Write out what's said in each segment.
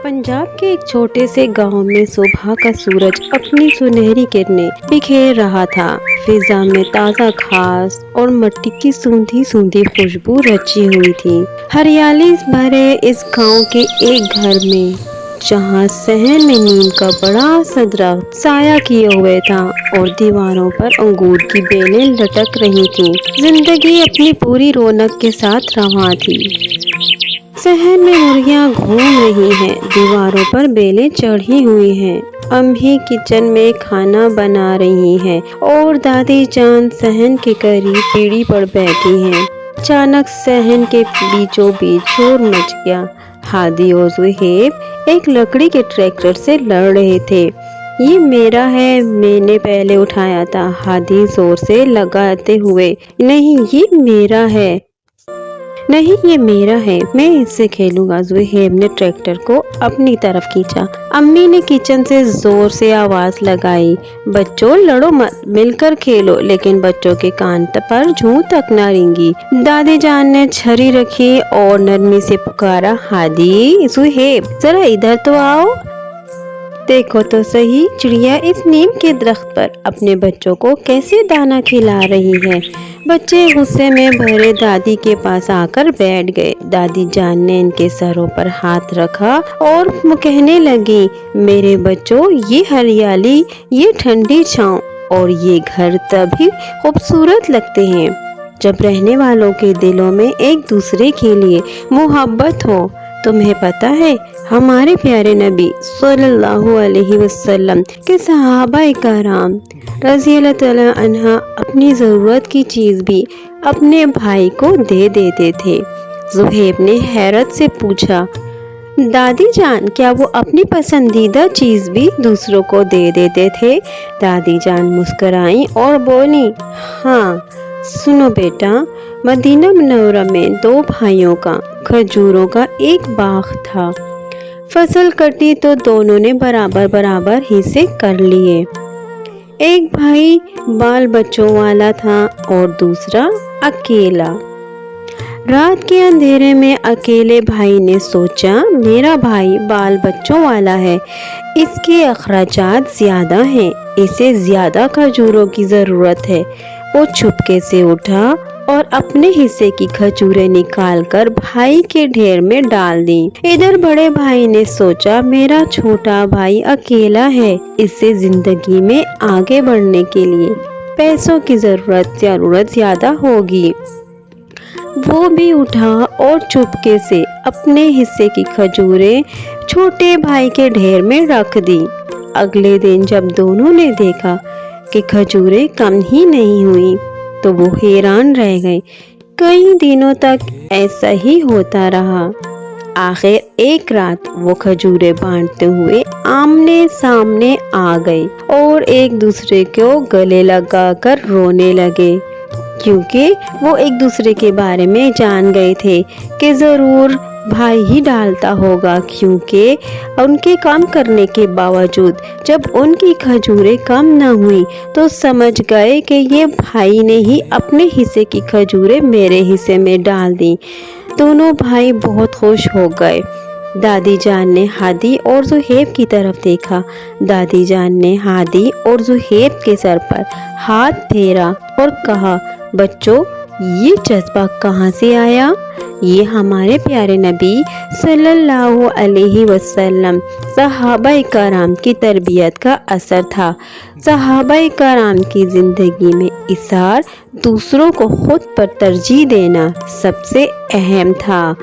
पंजाब के एक छोटे से गांव में सुबह का सूरज अपनी सुनहरी किरणें बिखेर रहा था। फिजा में ताज़ा घास और मिट्टी की सूंधी सूंधी खुशबू रची हुई थी। हरियाली भरे इस गांव के एक घर में, जहां सहन में नीम का बड़ा सा दरख्त साया किए हुए था और दीवारों पर अंगूर की बेलें लटक रही थीं, जिंदगी अपनी पूरी रौनक के साथ रवां थी। शहर में मुर्गियां घूम रही हैं, दीवारों पर बेलें चढ़ी हुई हैं। अम्मी किचन में खाना बना रही हैं और दादी जान सहन के करीब पीढ़ी पर बैठी हैं। अचानक सहन के बीचों बीच शोर मच गया। हादी और सुहेब एक लकड़ी के ट्रैक्टर से लड़ रहे थे। ये मेरा है, मैंने पहले उठाया था, हादी जोर से लगाते हुए। नहीं, ये मेरा है। नहीं, ये मेरा है, मैं इससे खेलूंगा। सुहेब ने ट्रैक्टर को अपनी तरफ खींचा। अम्मी ने किचन से जोर से आवाज लगाई, बच्चों लड़ो मत, मिलकर खेलो, लेकिन बच्चों के कान पर जूं तक न रेंगी। दादी जान ने छड़ी रखी और नरमी से पुकारा, हादी, सुहेब, जरा इधर तो आओ। देखो तो सही, चिड़िया इस नीम के दरख्त पर अपने बच्चों को कैसे दाना खिला रही है। बच्चे गुस्से में भरे दादी के पास आकर बैठ गए। दादी जान ने इनके सरों पर हाथ रखा और कहने लगी, मेरे बच्चों, ये हरियाली, ये ठंडी छांव और ये घर तभी खूबसूरत लगते हैं जब रहने वालों के दिलों में एक दूसरे के लिए मोहब्बत हो। तुम्हें पता है, हमारे प्यारे नबी सल्लल्लाहु अलैहि वसल्लम के सहाबाए कराम रज़ियल्लाहु तआला अन्हा अपनी ज़रूरत की चीज़ भी अपने भाई को दे देते थे। सुहेब ने हैरत से पूछा, दादी जान, क्या वो अपनी पसंदीदा चीज़ भी दूसरों को दे देते थे? दादी जान मुस्कुराई और बोली, हाँ, सुनो बेटा, मदीना मुनव्वरा में दो भाइयों का खजूरों का एक बाग था। फसल कटी तो दोनों ने बराबर बराबर हिस्से कर लिए। एक भाई बाल बच्चों वाला था और दूसरा अकेला। रात के अंधेरे में अकेले भाई ने सोचा, मेरा भाई बाल बच्चों वाला है, इसके अखराजात ज्यादा हैं, इसे ज्यादा खजूरों की जरूरत है। वो चुपके से उठा और अपने हिस्से की खजूरें निकालकर भाई के ढेर में डाल दी। इधर बड़े भाई ने सोचा, मेरा छोटा भाई अकेला है, इससे जिंदगी में आगे बढ़ने के लिए पैसों की जरूरत ज्यादा होगी। वो भी उठा और चुपके से अपने हिस्से की खजूरें छोटे भाई के ढेर में रख दी। अगले दिन जब दोनों ने देखा कि खजूरें कम ही नहीं हुई, तो वो हैरान रह गए। कई दिनों तक ऐसा ही होता रहा। आखिर एक रात वो खजूरें बांटते हुए आमने सामने आ गए और एक दूसरे को गले लगाकर रोने लगे, क्योंकि वो एक दूसरे के बारे में जान गए थे कि जरूर भाई ही डालता होगा, क्योंकि उनके काम करने के बावजूद जब उनकी खजूरें कम न हुई तो समझ गए कि ये भाई ने ही अपने हिस्से की खजूरें मेरे हिस्से में डाल दी। दोनों भाई बहुत खुश हो गए। दादी जान ने हादी और सुहेब की तरफ देखा। दादी जान ने हादी और सुहेब के सर पर हाथ फेरा और कहा, बच्चों, ये जज्बा कहाँ से आया? ये हमारे प्यारे नबी सल्लल्लाहु अलैहि वसल्लम सहाबाए कराम की तरबियत का असर था। सहाबाए कराम की जिंदगी में इसार, दूसरों को खुद पर तरजीह देना सबसे अहम था।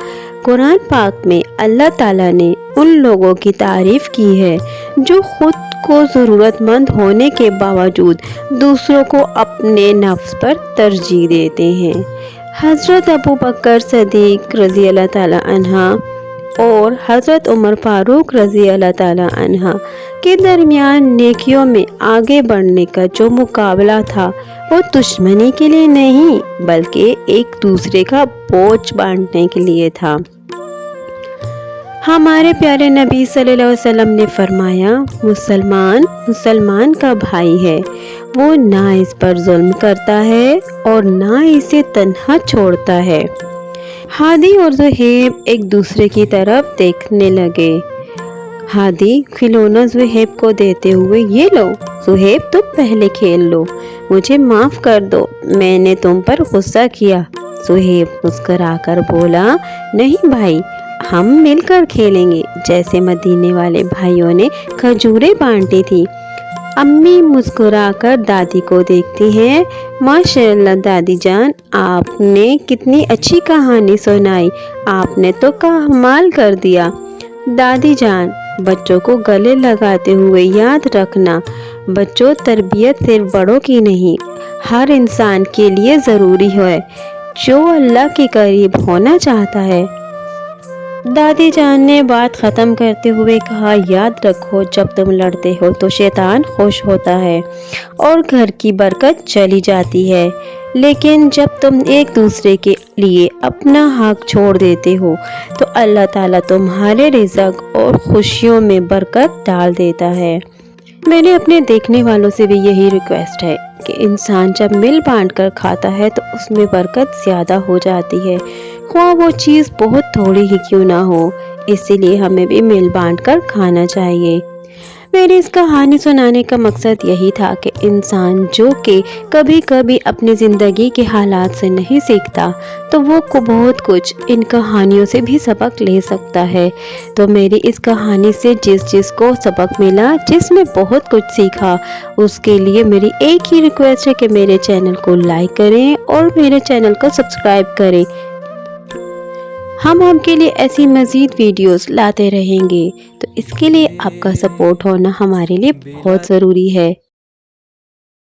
कुरान पाक में अल्लाह ताला ने उन लोगों की तारीफ की है जो खुद को ज़रूरतमंद होने के बावजूद दूसरों को अपने नफ्स पर तरजीह देते हैं। हज़रत अबू बकर सदीक रज़ियल्लाहु ताला अन्हा और हज़रत उमर फारूक रज़ियल्लाहु ताला अन्हा के दरमियान नेकियों में आगे बढ़ने का जो मुकाबला था, वो दुश्मनी के लिए नहीं बल्कि एक दूसरे का बोझ बांटने के लिए था। हमारे प्यारे नबी सल्लल्लाहु अलैहि वसल्लम ने फरमाया, मुसलमान मुसलमान का भाई है, वो ना इस पर जुल्म करता है और ना इसे तन्हा छोड़ता है। हादी और सुहेब एक दूसरे की तरफ देखने लगे। हादी खिलौना सुहेब को देते हुए, ये लो सुहेब, तुम पहले खेल लो, मुझे माफ कर दो, मैंने तुम पर गुस्सा किया। सुहेब मुस्कुराकर बोला, नहीं भाई, हम मिलकर खेलेंगे, जैसे मदीने वाले भाइयों ने खजूरें बांटी थी। अम्मी मुस्कुराकर दादी को देखती हैं। माशाअल्लाह दादी जान, आपने कितनी अच्छी कहानी सुनाई, आपने तो कमाल कर दिया। दादी जान, बच्चों को गले लगाते हुए याद रखना, बच्चों, तरबियत सिर्फ बड़ों की नहीं, हर इंसान के लिए ज़रूरी है जो अल्लाह के करीब होना चाहता है। दादी जान ने बात ख़त्म करते हुए कहा, याद रखो, जब तुम लड़ते हो तो शैतान खुश होता है और घर की बरकत चली जाती है, लेकिन जब तुम एक दूसरे के लिए अपना हक छोड़ देते हो तो अल्लाह ताला तुम्हारे रिज़्क और खुशियों में बरकत डाल देता है। मैंने अपने देखने वालों से भी यही रिक्वेस्ट है कि इंसान जब मिल बांट कर खाता है तो उसमें बरकत ज़्यादा हो जाती है, ख्वाह वो चीज़ बहुत थोड़ी ही क्यों ना हो। इसीलिए हमें भी मिल बांट कर खाना चाहिए। मेरी इस कहानी सुनाने का मकसद यही था कि इंसान जो कि कभी कभी अपनी ज़िंदगी के हालात से नहीं सीखता, तो वो को बहुत कुछ इन कहानियों से भी सबक ले सकता है। तो मेरी इस कहानी से जिस को सबक मिला, जिसने बहुत कुछ सीखा, उसके लिए मेरी एक ही रिक्वेस्ट है कि मेरे चैनल को लाइक करें और मेरे चैनल को सब्सक्राइब करें। हम आपके लिए ऐसी मज़ीद वीडियोस लाते रहेंगे, तो इसके लिए आपका सपोर्ट होना हमारे लिए बहुत ज़रूरी है।